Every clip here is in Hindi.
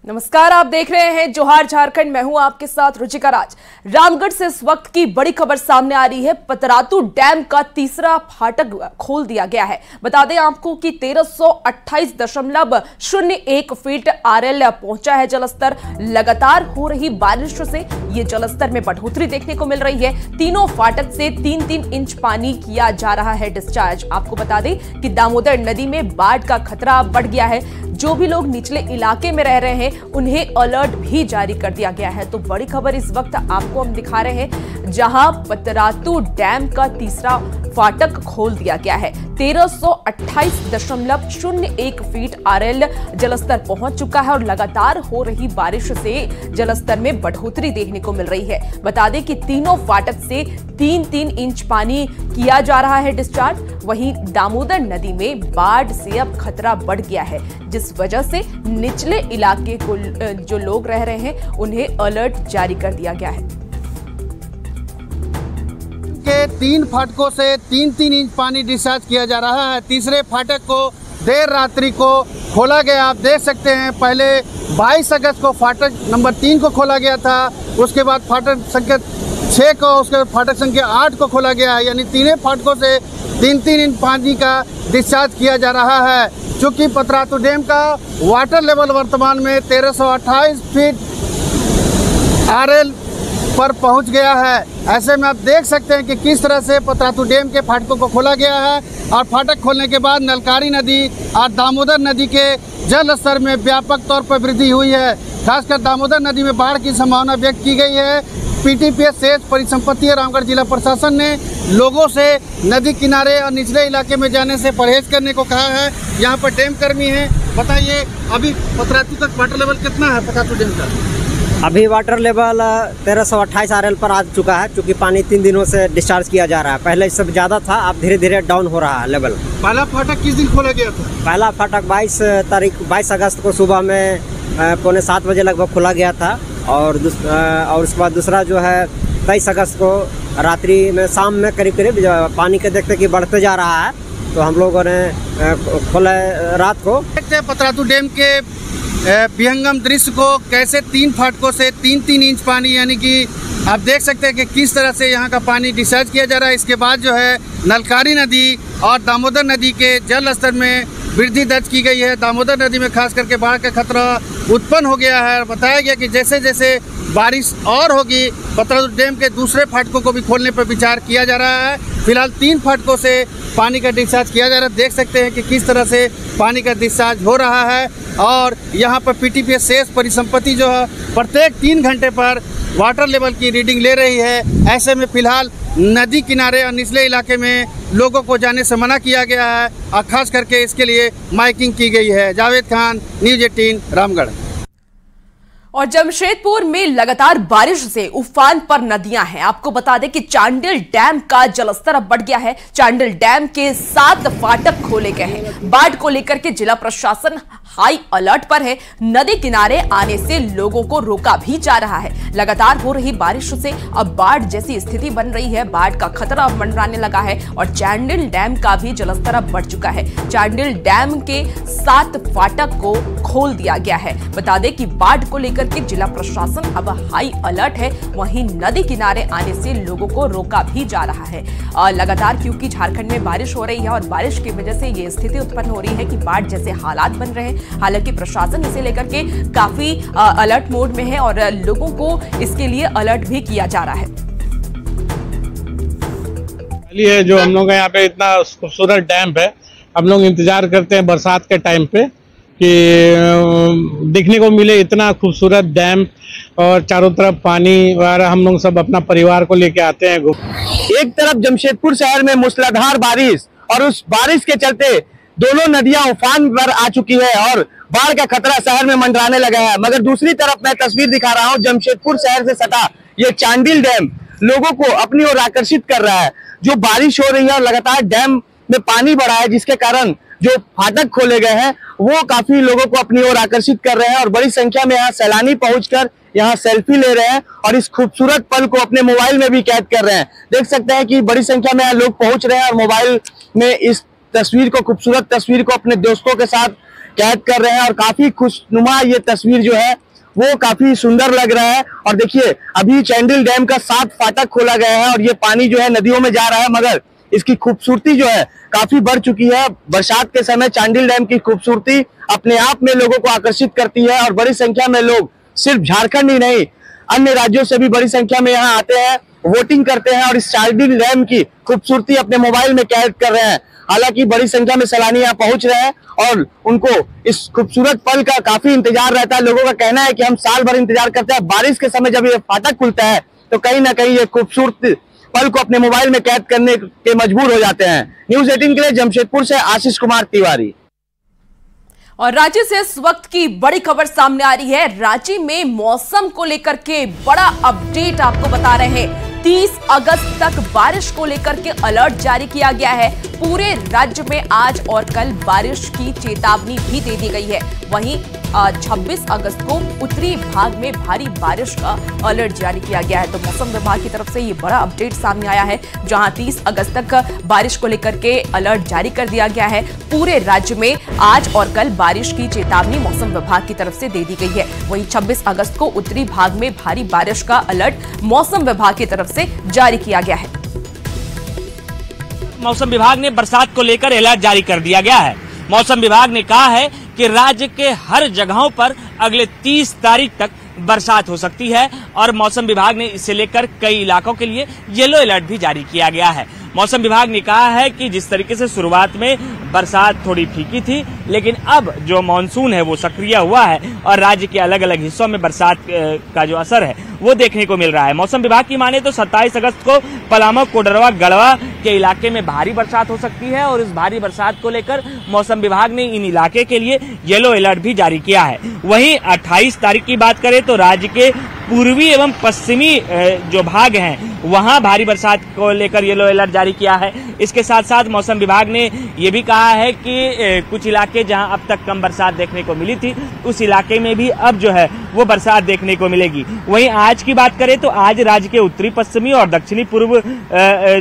नमस्कार, आप देख रहे हैं जोहार झारखंड। मैं हूं आपके साथ रुचिका राज। रामगढ़ से इस वक्त की बड़ी खबर सामने आ रही है। पतरातू डैम का तीसरा फाटक खोल दिया गया है। बता दें आपको कि 1328.01 फीट आरएल पहुंचा है जलस्तर। लगातार हो रही बारिश से ये जलस्तर में बढ़ोतरी देखने को मिल रही है। तीनों फाटक से 3-3 इंच पानी किया जा रहा है डिस्चार्ज। आपको बता दें कि दामोदर नदी में बाढ़ का खतरा बढ़ गया है। जो भी लोग निचले इलाके में रह रहे हैं उन्हें अलर्ट भी जारी कर दिया गया है। तो बड़ी खबर इस वक्त आपको हम दिखा रहे हैं, जहां पतरातू डैम का तीसरा फाटक खोल दिया गया है। 1328.01 फीट आरएल जलस्तर पहुंच चुका है और लगातार हो रही बारिश से जलस्तर में बढ़ोतरी देखने को मिल रही है। बता दें कि तीनों फाटक से 3-3 इंच पानी किया जा रहा है डिस्चार्ज। वहीं दामोदर नदी में बाढ़ से अब खतरा बढ़ गया है, जिस वजह से निचले इलाके को जो लोग रह रहे हैं उन्हें अलर्ट जारी कर दिया गया है। के 3 फाटकों से 3-3 इंच पानी डिस्चार्ज किया जा रहा है। तीसरे फाटक को देर रात्रि को खोला गया। आप देख सकते हैं, पहले 22 अगस्त को फाटक नंबर 3 को खोला गया था। उसके बाद फाटक संख्या 6 को, उसके बाद फाटक संख्या 8 को खोला गया है। यानी तीनों फाटकों से 3-3 इंच पानी का डिस्चार्ज किया जा रहा है। चूँकि पतरातू डैम का वाटर लेवल वर्तमान में 1328 फीट आरएल पर पहुंच गया है। ऐसे में आप देख सकते हैं कि किस तरह से पतरातू डैम के फाटकों को खोला गया है और फाटक खोलने के बाद नलकारी नदी और दामोदर नदी के जल स्तर में व्यापक तौर पर वृद्धि हुई है। खासकर दामोदर नदी में बाढ़ की संभावना व्यक्त की गई है। पीटीपीएस शेष परिसंपत्ति और रामगढ़ जिला प्रशासन ने लोगों से नदी किनारे और निचले इलाके में जाने से परहेज करने को कहा है। यहाँ पर डैम कर्मी हैं। बताइए, अभी पतरातू तक वाटर लेवल कितना है पतरातू डैम का? अभी वाटर लेवल 1328 आरएल पर आ चुका है, क्योंकि पानी 3 दिनों से डिस्चार्ज किया जा रहा है। पहले इससे ज़्यादा था, अब धीरे धीरे डाउन हो रहा है लेवल। पहला फाटक किस दिन खोला गया था? पहला फाटक 22 अगस्त को सुबह में 6:45 बजे लगभग खोला गया था और उसके बाद दूसरा जो है 23 अगस्त को रात्रि में, शाम में करीब पानी के देखते कि बढ़ते जा रहा है, तो हम लोगों ने खोला रात को। पतरातू डैम के विहंगम दृश्य को कैसे 3 फाटकों से 3-3 इंच पानी, यानी कि आप देख सकते हैं कि किस तरह से यहाँ का पानी डिस्चार्ज किया जा रहा है। इसके बाद जो है नलकारी नदी और दामोदर नदी के जल स्तर में वृद्धि दर्ज की गई है। दामोदर नदी में खास करके बाढ़ का खतरा उत्पन्न हो गया है। बताया गया कि जैसे जैसे बारिश और होगी, पतरातू डैम के दूसरे फाटकों को भी खोलने पर विचार किया जा रहा है। फिलहाल 3 फाटकों से पानी का डिस्चार्ज किया जा रहा है। देख सकते हैं कि किस तरह से पानी का डिस्चार्ज हो रहा है और यहाँ पर पीटीपीएस शेष परिसंपत्ति जो है प्रत्येक 3 घंटे पर वाटर लेवल की रीडिंग ले रही है। ऐसे में फिलहाल नदी किनारे और निचले इलाके में लोगों को जाने से मना किया गया है और खास करके इसके लिए माइकिंग की गई है। जावेद खान, न्यूज़ 18 रामगढ़। और जमशेदपुर में लगातार बारिश से उफान पर नदियां हैं। आपको बता दें कि चांडिल डैम का जलस्तर अब बढ़ गया है। चांडिल डैम के 7 फाटक खोले गए हैं। बाढ़ को लेकर के जिला प्रशासन हाई अलर्ट पर है। नदी किनारे आने से लोगों को रोका भी जा रहा है। लगातार हो रही बारिश से अब बाढ़ जैसी स्थिति बन रही है। बाढ़ का खतरा अब मंडराने लगा है और चांडिल डैम का भी जलस्तर अब बढ़ चुका है। चांडिल डैम के 7 फाटक को खोल दिया गया है। बता दें कि बाढ़ को लेकर के जिला प्रशासन अब हाई अलर्ट है। वहीं नदी किनारे आने से लोगों को रोका भी जा रहा है। लगातार क्योंकि झारखंड में बारिश हो रही है और बारिश की वजह से ये स्थिति उत्पन्न हो रही है कि बाढ़ जैसे हालात बन रहे हैं। हालांकि प्रशासन इसे लेकर के काफी अलर्ट मोड में है और लोगों को इसके लिए अलर्ट भी किया जा रहा है। ये जो हम लोग यहाँ पे इतना खूबसूरत डैम है, हम लोग इंतजार करते हैं बरसात के टाइम पे कि देखने को मिले इतना खूबसूरत डैम और चारों तरफ पानी वगैरह। हम लोग सब अपना परिवार को लेके आते हैं। एक तरफ जमशेदपुर शहर में मूसलाधार बारिश और उस बारिश के चलते दोनों नदियां उफान पर आ चुकी है और बाढ़ का खतरा शहर में मंडराने लगा है। मगर दूसरी तरफ मैं तस्वीर दिखा रहा हूं, जमशेदपुर शहर से सटा ये चांडिल डैम लोगों को अपनी ओर आकर्षित कर रहा है। जो बारिश हो रही है और लगातार डैम में पानी बढ़ा है, जिसके कारण जो फाटक खोले गए हैं वो काफी लोगों को अपनी ओर आकर्षित कर रहे हैं और बड़ी संख्या में यहाँ सैलानी पहुंचकर यहाँ सेल्फी ले रहे हैं और इस खूबसूरत पल को अपने मोबाइल में भी कैद कर रहे हैं। देख सकते हैं कि बड़ी संख्या में यहाँ लोग पहुंच रहे हैं और मोबाइल में इस तस्वीर को, खूबसूरत तस्वीर को अपने दोस्तों के साथ कैद कर रहे हैं और काफी खुशनुमा ये तस्वीर जो है वो काफी सुंदर लग रहा है। और देखिए अभी चांडिल डैम का 7 फाटक खोला गया है और ये पानी जो है नदियों में जा रहा है, मगर इसकी खूबसूरती जो है काफी बढ़ चुकी है। बरसात के समय चांडिल डैम की खूबसूरती अपने आप में लोगों को आकर्षित करती है और बड़ी संख्या में लोग सिर्फ झारखंड ही नहीं अन्य राज्यों से भी बड़ी संख्या में यहाँ आते हैं, वोटिंग करते हैं और इस चांडिल डैम की खूबसूरती अपने मोबाइल में कैद कर रहे हैं। हालांकि बड़ी संख्या में सैलानी यहाँ पहुंच रहे हैं और उनको इस खूबसूरत पल का काफी इंतजार रहता है। लोगों का कहना है कि हम साल भर इंतजार करते हैं, बारिश के समय जब ये फाटक खुलता है तो कहीं ना कहीं ये खूबसूरत पल को अपने मोबाइल में कैद करने के मजबूर हो जाते हैं। न्यूज़ 18 के लिए जमशेदपुर से आशीष कुमार तिवारी। और रांची से इस वक्त की बड़ी खबर सामने आ रही है। रांची में मौसम को लेकर के बड़ा अपडेट आपको बता रहे हैं। 30 अगस्त तक बारिश को लेकर के अलर्ट जारी किया गया है। पूरे राज्य में आज और कल बारिश की चेतावनी भी दे दी गई है। वहीं 26 अगस्त को उत्तरी भाग में भारी बारिश का अलर्ट जारी किया गया है। तो मौसम विभाग की तरफ से ये बड़ा अपडेट सामने आया है, जहां 30 अगस्त तक बारिश को लेकर के अलर्ट जारी कर दिया गया है। पूरे राज्य में आज और कल बारिश की चेतावनी मौसम विभाग की तरफ से दे दी गई है। वहीं 26 अगस्त को उत्तरी भाग में भारी बारिश का अलर्ट मौसम विभाग की तरफ से जारी किया गया है। मौसम विभाग ने बरसात को लेकर अलर्ट जारी कर दिया गया है। मौसम विभाग ने कहा है कि राज्य के हर जगहों पर अगले 30 तारीख तक बरसात हो सकती है और मौसम विभाग ने इसे लेकर कई इलाकों के लिए येलो अलर्ट भी जारी किया गया है। मौसम विभाग ने कहा है कि जिस तरीके से शुरुआत में बरसात थोड़ी फीकी थी, लेकिन अब जो मानसून है वो सक्रिय हुआ है और राज्य के अलग अलग हिस्सों में बरसात का जो असर है वो देखने को मिल रहा है। मौसम विभाग की माने तो 27 अगस्त को पलामू, कोडरवा, गढ़वा के इलाके में भारी बरसात हो सकती है और इस भारी बरसात को लेकर मौसम विभाग ने इन इलाके के लिए येलो अलर्ट भी जारी किया है। वहीं 28 तारीख की बात करें तो राज्य के पूर्वी एवं पश्चिमी जो भाग हैं वहां भारी बरसात को लेकर येलो अलर्ट जारी किया है। इसके साथ साथ मौसम विभाग ने ये भी कहा है कि कुछ इलाके जहां अब तक कम बरसात देखने को मिली थी उस इलाके में भी अब जो है वो बरसात देखने को मिलेगी। वहीं आज की बात करें तो आज राज्य के उत्तरी पश्चिमी और दक्षिणी पूर्व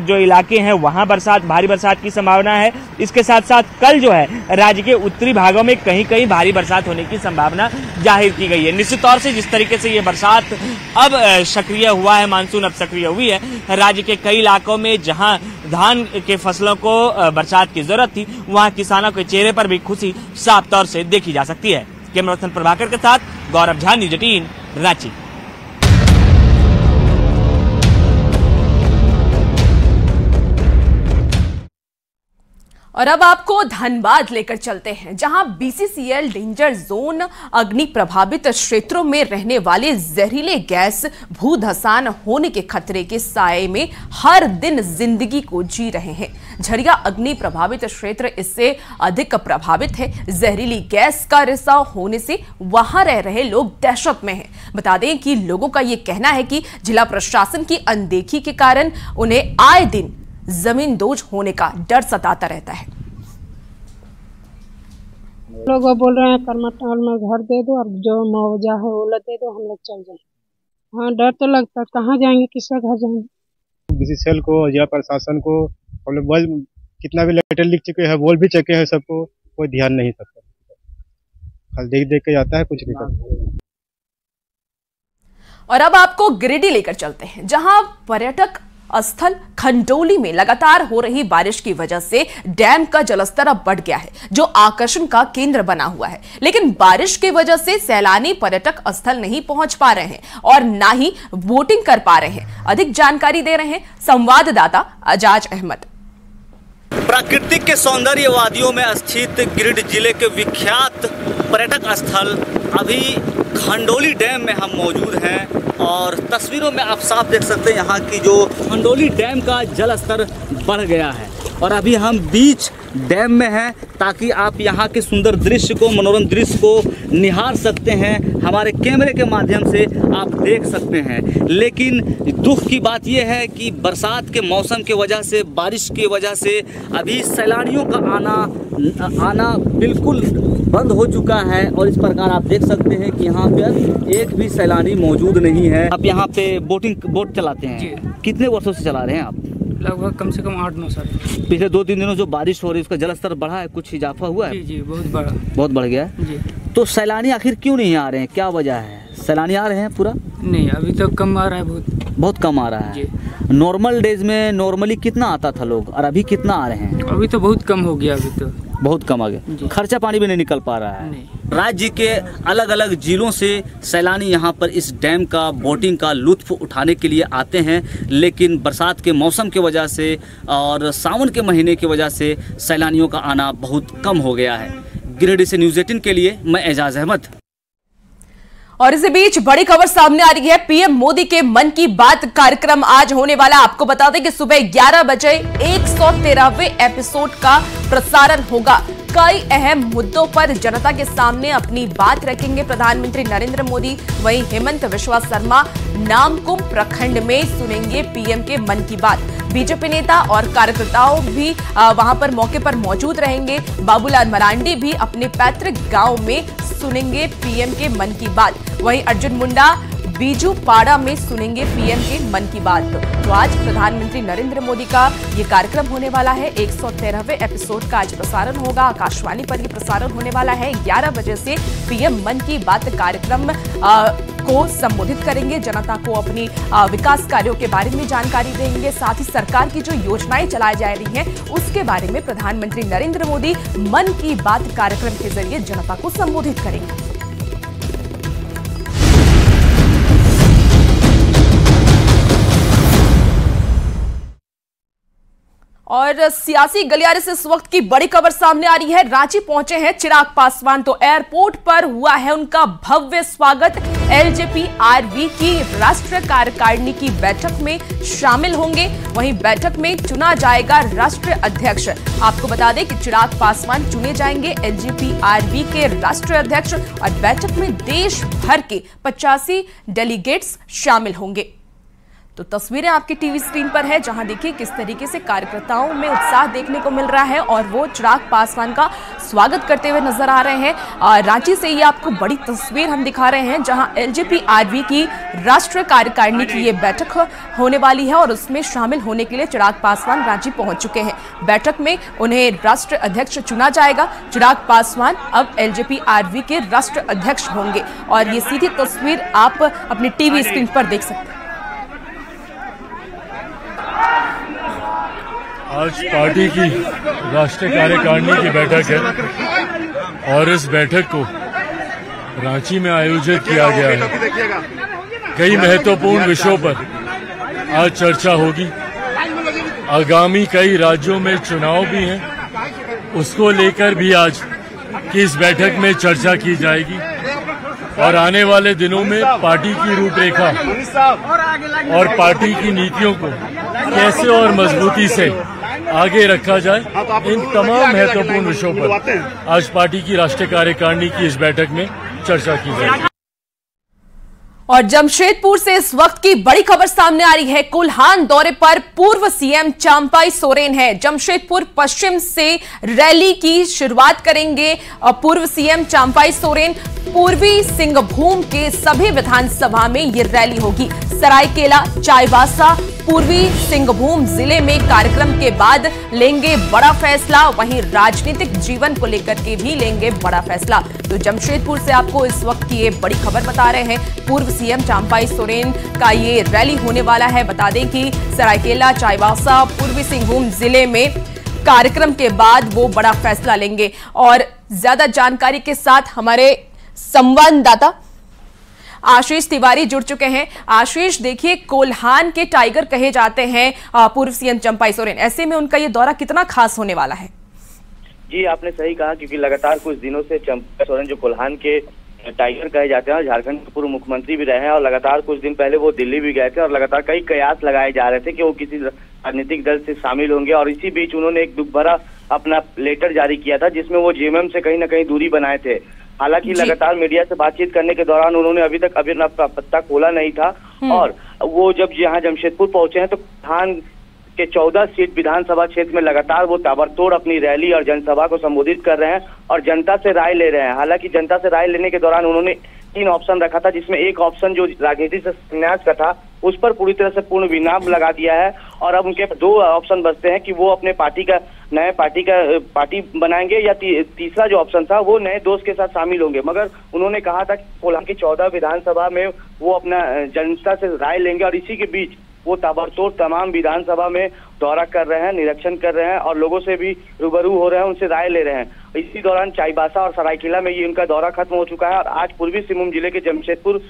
जो इलाके हैं वहां भारी बरसात की संभावना है। इसके साथ साथ कल जो है राज्य के उत्तरी भागों में कहीं कहीं भारी बरसात होने की संभावना जाहिर की गई है। निश्चित तौर से जिस तरीके से ये बरसात अब सक्रिय हुआ है, मानसून अब सक्रिय हुई है, राज्य के कई इलाकों में जहां धान के फसलों को बरसात की जरूरत थी वहां किसानों के चेहरे पर भी खुशी साफ तौर से देखी जा सकती है। कैमरा पर्सन प्रभाकर के साथ गौरव झा, न्यूज़ 18 रांची। और अब आपको धनबाद लेकर चलते हैं, जहां बीसीसीएल डेंजर जोन अग्नि प्रभावित क्षेत्रों में रहने वाले जहरीले गैस भूधसान होने के खतरे के साए में हर दिन जिंदगी को जी रहे हैं। झरिया अग्नि प्रभावित क्षेत्र इससे अधिक प्रभावित है। जहरीली गैस का रिसाव होने से वहां रह रहे लोग दहशत में हैं। बता दें कि लोगों का यह कहना है कि जिला प्रशासन की अनदेखी के कारण उन्हें आए दिन जमीन दोज होने का डर सताता रहता है। लोग बोल रहे हैं करमटाल में घर दे दो और जो मुआवजा है वो दे दो, हम लोग चल जाए। हाँ, डर तो लगता है, कहाँ जाएंगे, किसका घर जाएंगे। बीसीसीएल को, जिला प्रशासन को हम लोग बस कितना भी लेटर लिख चुके हैं, बोल भी चुके हैं, सबको कोई ध्यान नहीं करता, खाली देख देख के जाता है, कुछ नहीं करता। और अब आपको गिरिडीह लेकर चलते हैं, जहां पर्यटक स्थल खंडोली में लगातार हो रही बारिश की वजह से डैम का जलस्तर अब बढ़ गया है, जो आकर्षण का केंद्र बना हुआ है। लेकिन बारिश की वजह से सैलानी पर्यटक स्थल नहीं पहुंच पा रहे हैं और ना ही बोटिंग कर पा रहे हैं। अधिक जानकारी दे रहे हैं संवाददाता अजाज अहमद। प्राकृतिक के सौंदर्य वादियों में स्थित गिरिडीह जिले के विख्यात पर्यटक स्थल अभी खंडोली डैम में हम मौजूद हैं और तस्वीरों में आप साफ देख सकते हैं यहाँ की जो खंडोली डैम का जल स्तर बढ़ गया है और अभी हम बीच डैम में हैं ताकि आप यहाँ के सुंदर दृश्य को, मनोरम दृश्य को निहार सकते हैं। हमारे कैमरे के माध्यम से आप देख सकते हैं। लेकिन दुख की बात यह है कि बरसात के मौसम की वजह से, बारिश की वजह से अभी सैलानियों का आना बिल्कुल बंद हो चुका है और इस प्रकार आप देख सकते हैं कि यहाँ पर एक भी सैलानी मौजूद नहीं है। आप यहाँ पे बोट चलाते हैं, कितने वर्षों से चला रहे हैं आप? लगभग कम से कम 8-9 साल। पिछले 2-3 दिनों जो बारिश हो रही है उसका जलस्तर बढ़ा है, कुछ इजाफा हुआ है? जी बहुत बढ़ गया है जी। तो सैलानी आखिर क्यों नहीं आ रहे हैं, क्या वजह है? सैलानी आ रहे हैं पूरा? नहीं, अभी तो कम आ रहा है, बहुत कम आ रहा है। नॉर्मल डेज में नॉर्मली कितना आता था लोग और अभी कितना आ रहे हैं? अभी तो बहुत कम हो गया, अभी तो बहुत कम आ गया। खर्चा पानी भी नहीं निकल पा रहा है। राज्य के अलग अलग जिलों से सैलानी यहाँ पर इस डैम का बोटिंग का लुत्फ उठाने के लिए आते हैं, लेकिन बरसात के मौसम की वजह से और सावन के महीने की वजह से सैलानियों का आना बहुत कम हो गया है। गिरिडीह से न्यूज़ 18 के लिए मैं एजाज अहमद। और इसी बीच बड़ी खबर सामने आ रही है। पीएम मोदी के मन की बात कार्यक्रम आज होने वाला। आपको बता दें कि सुबह 11 बजे 113वें एपिसोड का प्रसारण होगा। कई अहम मुद्दों पर जनता के सामने अपनी बात रखेंगे प्रधानमंत्री नरेंद्र मोदी। वहीं हेमंत बिस्वा शर्मा नामकुम प्रखंड में सुनेंगे पीएम के मन की बात। बीजेपी नेता और कार्यकर्ताओं भी वहां पर मौके पर मौजूद रहेंगे। बाबूलाल मरांडी भी अपने पैतृक गांव में सुनेंगे पीएम के मन की बात। वहीं अर्जुन मुंडा बीजू पाड़ा में सुनेंगे पीएम के मन की बात। तो आज प्रधानमंत्री नरेंद्र मोदी का ये कार्यक्रम होने वाला है। 113वें एपिसोड का आज प्रसारण होगा। आकाशवाणी पर ये प्रसारण होने वाला है। 11 बजे से पीएम मन की बात कार्यक्रम को संबोधित करेंगे। जनता को अपनी विकास कार्यों के बारे में जानकारी देंगे। साथ ही सरकार की जो योजनाएं चलाई जा रही हैं उसके बारे में प्रधानमंत्री नरेंद्र मोदी मन की बात कार्यक्रम के जरिए जनता को संबोधित करेंगे। और सियासी गलियारे से इस वक्त की बड़ी खबर सामने आ रही है। रांची पहुंचे हैं चिराग पासवान। तो एयरपोर्ट पर हुआ है उनका भव्य स्वागत। एलजेपी आरवी की राष्ट्रीय कार्यकारिणी की बैठक में शामिल होंगे। वहीं बैठक में चुना जाएगा राष्ट्रीय अध्यक्ष। आपको बता दें कि चिराग पासवान चुने जाएंगे एलजेपी आरवी के राष्ट्रीय अध्यक्ष और बैठक में देश भर के 85 डेलीगेट्स शामिल होंगे। तो तस्वीरें आपकी टीवी स्क्रीन पर है, जहां देखिए किस तरीके से कार्यकर्ताओं में उत्साह देखने को मिल रहा है और वो चिराग पासवान का स्वागत करते हुए नजर आ रहे हैं। रांची से ये आपको बड़ी तस्वीर हम दिखा रहे हैं, जहां एलजेपी आरवी की राष्ट्रीय कार्यकारिणी की ये बैठक होने वाली है और उसमें शामिल होने के लिए चिराग पासवान रांची पहुंच चुके हैं। बैठक में उन्हें राष्ट्रीय अध्यक्ष चुना जाएगा। चिराग पासवान अब एलजेपी आरवी के राष्ट्रीय अध्यक्ष होंगे और ये सीधी तस्वीर आप अपनी टीवी स्क्रीन पर देख सकते हैं। आज पार्टी की राष्ट्रीय कार्यकारिणी की बैठक है और इस बैठक को रांची में आयोजित किया गया है। कई महत्वपूर्ण विषयों पर आज चर्चा होगी। आगामी कई राज्यों में चुनाव भी हैं, उसको लेकर भी आज की इस बैठक में चर्चा की जाएगी और आने वाले दिनों में पार्टी की रूपरेखा और पार्टी की नीतियों को कैसे और मजबूती से आगे रखा जाए, इन तमाम महत्वपूर्ण विषयों पर आज पार्टी की राष्ट्रीय कार्यकारिणी की इस बैठक में चर्चा की जाएगी। और जमशेदपुर से इस वक्त की बड़ी खबर सामने आ रही है। कोल्हान दौरे पर पूर्व सीएम चंपाई सोरेन है। जमशेदपुर पश्चिम से रैली की शुरुआत करेंगे और पूर्व सीएम चंपाई सोरेन। पूर्वी सिंहभूम के सभी विधानसभा में ये रैली होगी। सरायकेला, चाईबासा, पूर्वी सिंहभूम जिले में कार्यक्रम के बाद लेंगे बड़ा फैसला। वहीं राजनीतिक जीवन को लेकर के भी लेंगे बड़ा फैसला। तो जमशेदपुर से आपको इस वक्त की ये बड़ी खबर बता रहे हैं। पूर्व सीएम चंपाई सोरेन का ये रैली होने वाला है। बता दें कि सरायकेला, चाईबासा, पूर्वी सिंहभूम जिले में कार्यक्रम के बाद वो बड़ा फैसला लेंगे। और ज्यादा जानकारी के साथ हमारे संवाददाता आशीष तिवारी जुड़ चुके हैं। आशीष, देखिए कोल्हान के टाइगर कहे जाते हैं पूर्व सीएम चंपाई सोरेन, ऐसे में उनका ये दौरा कितना खास होने वाला है? जी, आपने सही कहा, क्योंकि लगातार कुछ दिनों से चंपाई सोरेन जो कोल्हान के टाइगर कहे जाते हैं, झारखंड के पूर्व मुख्यमंत्री भी रहे हैं और लगातार कुछ दिन पहले वो दिल्ली भी गए थे और लगातार कई कयास लगाए जा रहे थे कि वो किसी राजनीतिक दल से शामिल होंगे। और इसी बीच उन्होंने एक दुख भरा अपना लेटर जारी किया था जिसमें वो जेएमएम से कहीं ना कहीं दूरी बनाए थे। हालांकि लगातार मीडिया से बातचीत करने के दौरान उन्होंने अभी तक अपना पत्ता खोला नहीं था और वो जब यहाँ जमशेदपुर पहुंचे हैं तो कोल्हान के 14 सीट विधानसभा क्षेत्र में लगातार वो ताबड़तोड़ अपनी रैली और जनसभा को संबोधित कर रहे हैं और जनता से राय ले रहे हैं। हालांकि जनता से राय लेने के दौरान उन्होंने 3 ऑप्शन रखा था, जिसमें एक ऑप्शन जो राजनीति से संन्यास का था उस पर पूरी तरह से पूर्ण विराम लगा दिया है। और अब उनके 2 ऑप्शन बचते हैं कि वो अपने नए पार्टी बनाएंगे या तीसरा जो ऑप्शन था वो नए दोस्त के साथ शामिल होंगे। मगर उन्होंने कहा था कि कोल्हान की 14 विधानसभा में वो अपना जनता से राय लेंगे और इसी के बीच वो ताबड़तोड़ तमाम विधानसभा में दौरा कर रहे हैं, निरीक्षण कर रहे हैं और लोगों से भी रूबरू हो रहे हैं, उनसे राय ले रहे हैं। इसी दौरान चाईबासा और सरायकेला में ये उनका दौरा खत्म हो चुका है और आज पूर्वी सिंहभूम जिले के जमशेदपुर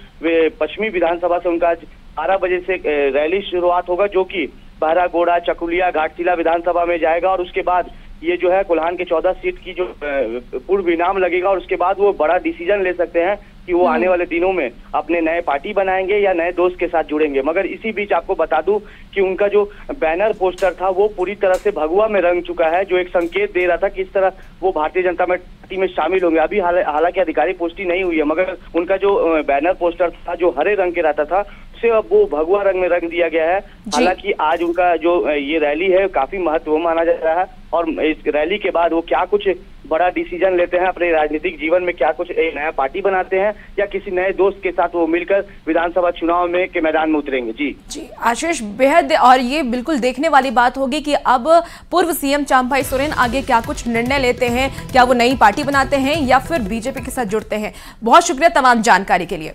पश्चिमी विधानसभा से उनका आज 12 बजे से रैली शुरुआत होगा, जो कि बहरागोड़ा, चकुलिया, घाटशिला विधानसभा में जाएगा और उसके बाद ये जो है कोल्हान के 14 सीट की जो पूर्ण विराम लगेगा और उसके बाद वो बड़ा डिसीजन ले सकते हैं कि वो आने वाले दिनों में अपने नए पार्टी बनाएंगे या नए दोस्त के साथ जुड़ेंगे। मगर इसी बीच आपको बता दूं कि उनका जो बैनर पोस्टर था वो पूरी तरह से भगवा में रंग चुका है, जो एक संकेत दे रहा था कि इस तरह वो भारतीय जनता पार्टी में शामिल होंगे। अभी हालांकि आधिकारिक पुष्टि नहीं हुई है, मगर उनका जो बैनर पोस्टर था जो हरे रंग के रहता था उसे अब वो भगवा रंग में रंग दिया गया है। हालांकि आज उनका जो ये रैली है काफी महत्वपूर्ण माना जा रहा है और इस रैली के बाद वो क्या कुछ बड़ा डिसीजन लेते हैं अपने राजनीतिक जीवन में, क्या कुछ एक नया पार्टी बनाते हैं या किसी नए दोस्त के साथ वो मिलकर विधानसभा चुनाव में के मैदान में उतरेंगे। जी आशीष, बेहद और ये बिल्कुल देखने वाली बात होगी कि अब पूर्व सीएम चांपाई सोरेन आगे क्या कुछ निर्णय लेते हैं, क्या वो नई पार्टी बनाते हैं या फिर बीजेपी के साथ जुड़ते हैं। बहुत शुक्रिया तमाम जानकारी के लिए।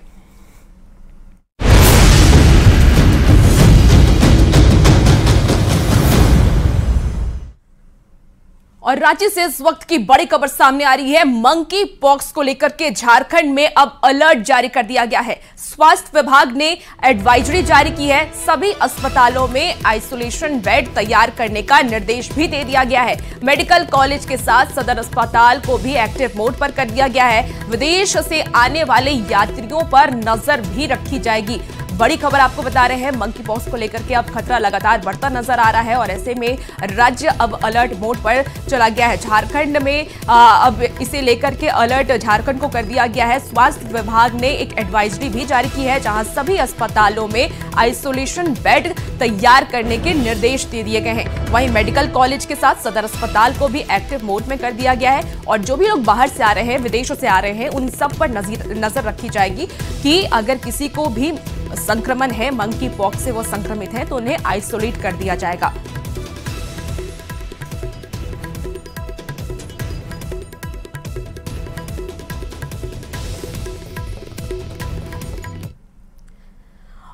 और रांची से इस वक्त की बड़ी खबर सामने आ रही है। मंकी पॉक्स को लेकर के झारखंड में अब अलर्ट जारी कर दिया गया है। स्वास्थ्य विभाग ने एडवाइजरी जारी की है। सभी अस्पतालों में आइसोलेशन बेड तैयार करने का निर्देश भी दे दिया गया है। मेडिकल कॉलेज के साथ सदर अस्पताल को भी एक्टिव मोड पर कर दिया गया है। विदेश से आने वाले यात्रियों पर नजर भी रखी जाएगी। बड़ी खबर आपको बता रहे हैं, मंकी पॉक्स को लेकर के अब खतरा लगातार बढ़ता नजर आ रहा है और ऐसे में राज्य अब अलर्ट मोड पर चला गया है। झारखंड में अब इसे लेकर के अलर्ट झारखंड को कर दिया गया है। स्वास्थ्य विभाग ने एक एडवाइजरी भी जारी की है, जहां सभी अस्पतालों में आइसोलेशन बेड तैयार करने के निर्देश दे दिए गए हैं। वहीं मेडिकल कॉलेज के साथ सदर अस्पताल को भी एक्टिव मोड में कर दिया गया है और जो भी लोग बाहर से आ रहे हैं, विदेशों से आ रहे हैं, उन सब पर नजर रखी जाएगी कि अगर किसी को भी संक्रमण है, मंकी पॉक्स से वो संक्रमित है, तो उन्हें आइसोलेट कर दिया जाएगा।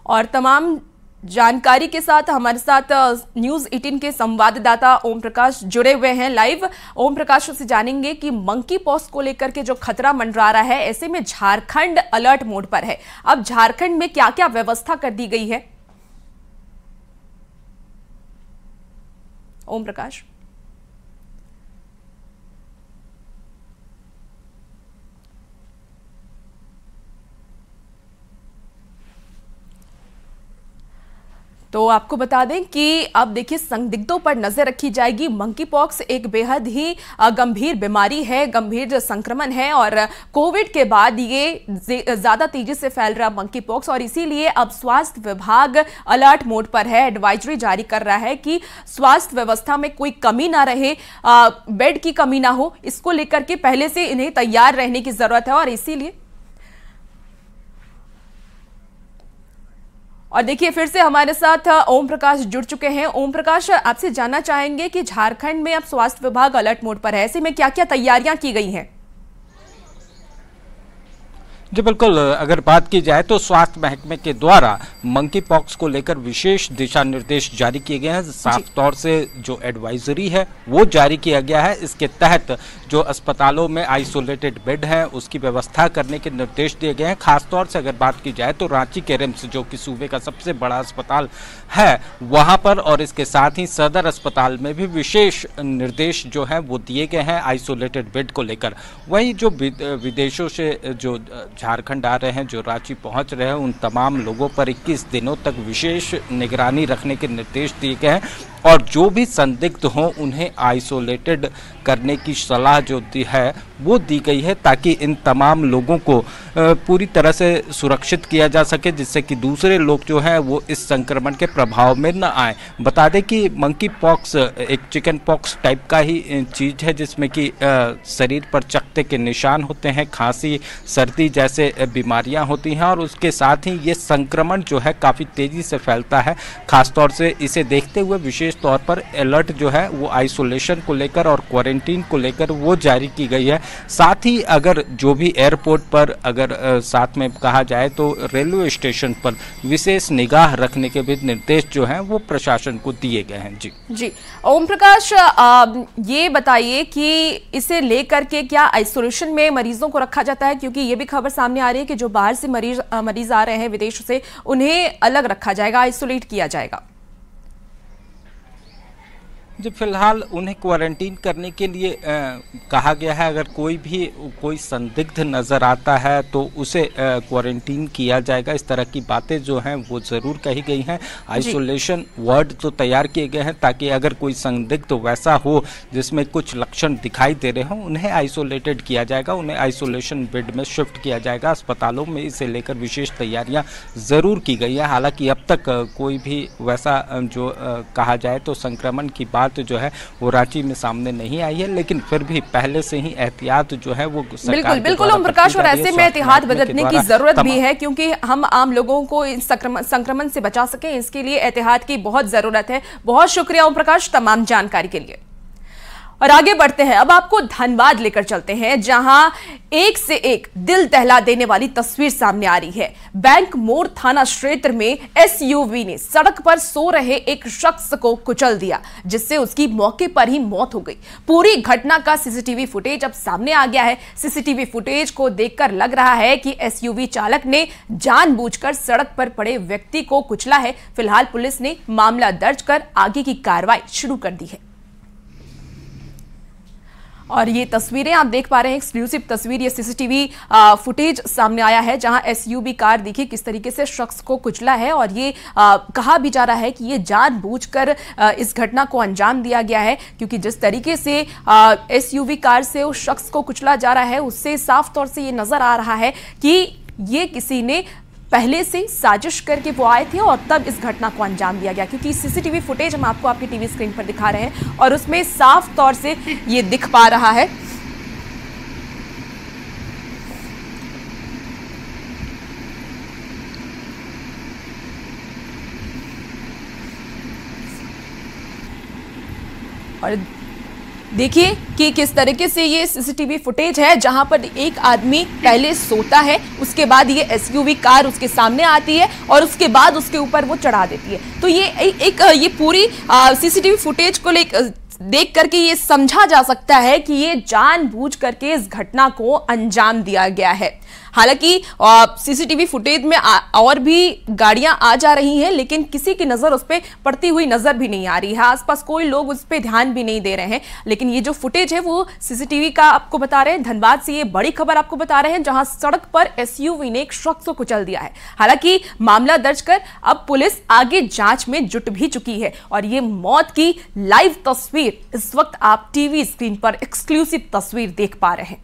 और तमाम जानकारी के साथ हमारे साथ न्यूज 18 के संवाददाता ओम प्रकाश जुड़े हुए हैं लाइव। ओम प्रकाश से जानेंगे कि मंकी पॉक्स को लेकर के जो खतरा मंडरा रहा है, ऐसे में झारखंड अलर्ट मोड पर है। अब झारखंड में क्या क्या व्यवस्था कर दी गई है? ओम प्रकाश। तो आपको बता दें कि अब देखिए संदिग्धों पर नजर रखी जाएगी। मंकी पॉक्स एक बेहद ही गंभीर बीमारी है, गंभीर संक्रमण है और कोविड के बाद ये ज्यादा तेजी से फैल रहा मंकी पॉक्स और इसीलिए अब स्वास्थ्य विभाग अलर्ट मोड पर है। एडवाइजरी जारी कर रहा है कि स्वास्थ्य व्यवस्था में कोई कमी ना रहे, बेड की कमी ना हो, इसको लेकर के पहले से इन्हें तैयार रहने की जरूरत है। और इसीलिए और देखिए फिर से हमारे साथ ओम प्रकाश जुड़ चुके हैं। ओम प्रकाश, आपसे जानना चाहेंगे कि झारखंड में अब स्वास्थ्य विभाग अलर्ट मोड पर है, ऐसे में क्या क्या तैयारियां की गई हैं? जी बिल्कुल, अगर बात की जाए तो स्वास्थ्य महकमे के द्वारा मंकी पॉक्स को लेकर विशेष दिशा निर्देश जारी किए गए हैं। साफ तौर से जो एडवाइजरी है वो जारी किया गया है। इसके तहत जो अस्पतालों में आइसोलेटेड बेड हैं उसकी व्यवस्था करने के निर्देश दिए गए हैं। खासतौर से अगर बात की जाए तो रांची के रिम्स, जो कि सूबे का सबसे बड़ा अस्पताल है, वहाँ पर और इसके साथ ही सदर अस्पताल में भी विशेष निर्देश जो हैं वो दिए गए हैं आइसोलेटेड बेड को लेकर। वहीं जो विदेशों से जो झारखंड आ रहे हैं, जो रांची पहुंच रहे हैं, उन तमाम लोगों पर 21 दिनों तक विशेष निगरानी रखने के निर्देश दिए गए हैं और जो भी संदिग्ध हों उन्हें आइसोलेटेड करने की सलाह जो दी है वो दी गई है, ताकि इन तमाम लोगों को पूरी तरह से सुरक्षित किया जा सके, जिससे कि दूसरे लोग जो हैं वो इस संक्रमण के प्रभाव में न आए। बता दें कि मंकी पॉक्स एक चिकन पॉक्स टाइप का ही चीज़ है, जिसमें कि शरीर पर चकत्ते के निशान होते हैं, खांसी सर्दी जैसे बीमारियां होती हैं और उसके साथ ही ये संक्रमण जो है काफ़ी तेज़ी से फैलता है। खासतौर से इसे देखते हुए विशेष तौर पर अलर्ट जो है वो आइसोलेशन को लेकर और क्वारंटीन को लेकर वो जारी की गई है। साथ ही अगर जो भी एयरपोर्ट पर अगर साथ में कहा जाए तो रेलवे स्टेशन पर विशेष निगाह रखने के भी निर्देश जो हैं वो प्रशासन को दिए गए हैं। जी ओम प्रकाश, ये बताइए कि इसे लेकर के क्या आइसोलेशन में मरीजों को रखा जाता है, क्योंकि ये भी खबर सामने आ रही है कि जो बाहर से मरीज आ रहे हैं विदेश से उन्हें अलग रखा जाएगा, आइसोलेट किया जाएगा। जी फिलहाल उन्हें क्वारंटीन करने के लिए कहा गया है। अगर कोई संदिग्ध नज़र आता है तो उसे क्वारंटीन किया जाएगा। इस तरह की बातें जो हैं वो ज़रूर कही गई हैं। आइसोलेशन वार्ड तो तैयार किए गए हैं ताकि अगर कोई संदिग्ध वैसा हो जिसमें कुछ लक्षण दिखाई दे रहे हों उन्हें आइसोलेटेड किया जाएगा, उन्हें आइसोलेशन बेड में शिफ्ट किया जाएगा। अस्पतालों में इसे लेकर विशेष तैयारियाँ ज़रूर की गई है। हालाँकि अब तक कोई भी वैसा जो कहा जाए तो संक्रमण की बात जो है वो रांची में सामने नहीं आई है, लेकिन फिर भी पहले से ही एहतियात जो है वो बिल्कुल ओम प्रकाश, और ऐसे में एहतियात बरतने की जरूरत भी है क्योंकि हम आम लोगों को इस संक्रमण से बचा सकें, इसके लिए एहतियात की बहुत जरूरत है। बहुत शुक्रिया ओम प्रकाश तमाम जानकारी के लिए। और आगे बढ़ते हैं, अब आपको धनबाद लेकर चलते हैं जहां एक से एक दिल दहला देने वाली तस्वीर सामने आ रही है। बैंक मोड़ थाना क्षेत्र में एसयूवी ने सड़क पर सो रहे एक शख्स को कुचल दिया, जिससे उसकी मौके पर ही मौत हो गई। पूरी घटना का सीसीटीवी फुटेज अब सामने आ गया है। सीसीटीवी फुटेज को देखकर लग रहा है कि एसयूवी चालक ने जानबूझकर सड़क पर पड़े व्यक्ति को कुचला है। फिलहाल पुलिस ने मामला दर्ज कर आगे की कार्रवाई शुरू कर दी है। और ये तस्वीरें आप देख पा रहे हैं, एक्सक्लूसिव तस्वीर, ये सीसीटीवी फुटेज सामने आया है जहां एसयूवी कार देखिए किस तरीके से शख्स को कुचला है। और ये कहा भी जा रहा है कि ये जानबूझकर इस घटना को अंजाम दिया गया है, क्योंकि जिस तरीके से एसयूवी कार से उस शख्स को कुचला जा रहा है उससे साफ तौर से ये नजर आ रहा है कि ये किसी ने पहले से साजिश करके वो आए थे और तब इस घटना को अंजाम दिया गया। क्योंकि सीसीटीवी फुटेज हम आपको आपकी टीवी स्क्रीन पर दिखा रहे हैं और उसमें साफ तौर से ये दिख पा रहा है। और देखिए कि किस तरीके से ये सीसीटीवी फुटेज है जहां पर एक आदमी पहले सोता है, उसके बाद ये एसयूवी कार उसके सामने आती है और उसके बाद उसके ऊपर वो चढ़ा देती है। तो ये पूरी सीसीटीवी फुटेज को देख करके ये समझा जा सकता है कि ये जानबूझ करके इस घटना को अंजाम दिया गया है। हालांकि सीसीटीवी फुटेज में और भी गाड़ियां आ जा रही हैं, लेकिन किसी की नजर उस पर पड़ती हुई नजर भी नहीं आ रही है। आसपास कोई लोग उस पर ध्यान भी नहीं दे रहे हैं। लेकिन ये जो फुटेज है वो सीसीटीवी का आपको बता रहे हैं। धनबाद से ये बड़ी खबर आपको बता रहे हैं जहां सड़क पर एसयूवी ने एक शख्स को कुचल दिया है। हालांकि मामला दर्ज कर अब पुलिस आगे जांच में जुट भी चुकी है। और ये मौत की लाइव तस्वीर इस वक्त आप टीवी स्क्रीन पर एक्सक्लूसिव तस्वीर देख पा रहे हैं।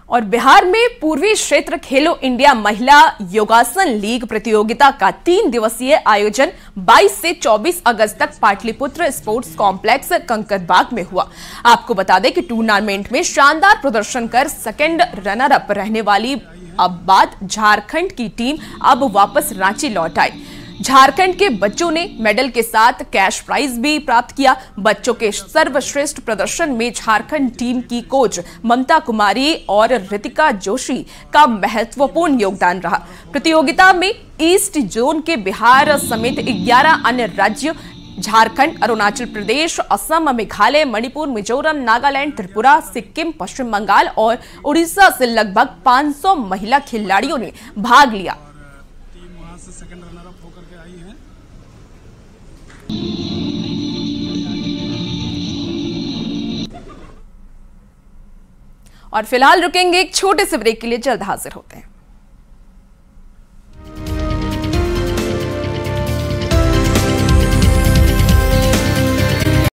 और बिहार में पूर्वी क्षेत्र खेलो इंडिया महिला योगासन लीग प्रतियोगिता का 3 दिवसीय आयोजन 22 से 24 अगस्त तक पाटलिपुत्र स्पोर्ट्स कॉम्प्लेक्स कंकरबाग में हुआ। आपको बता दें कि टूर्नामेंट में शानदार प्रदर्शन कर सेकंड रनर अप रहने वाली अब झारखंड की टीम अब वापस रांची लौट आई। झारखंड के बच्चों ने मेडल के साथ कैश प्राइज भी प्राप्त किया। बच्चों के सर्वश्रेष्ठ प्रदर्शन में झारखंड टीम की कोच ममता कुमारी और रितिका जोशी का महत्वपूर्ण योगदान रहा। प्रतियोगिता में ईस्ट जोन के बिहार समेत 11 अन्य राज्य झारखंड, अरुणाचल प्रदेश, असम, मेघालय, मणिपुर, मिजोरम, नागालैंड, त्रिपुरा, सिक्किम, पश्चिम बंगाल और उड़ीसा से लगभग 500 महिला खिलाड़ियों ने भाग लिया। और फिलहाल रुकेंगे एक छोटे से ब्रेक के लिए, जल्द हाजिर होते हैं।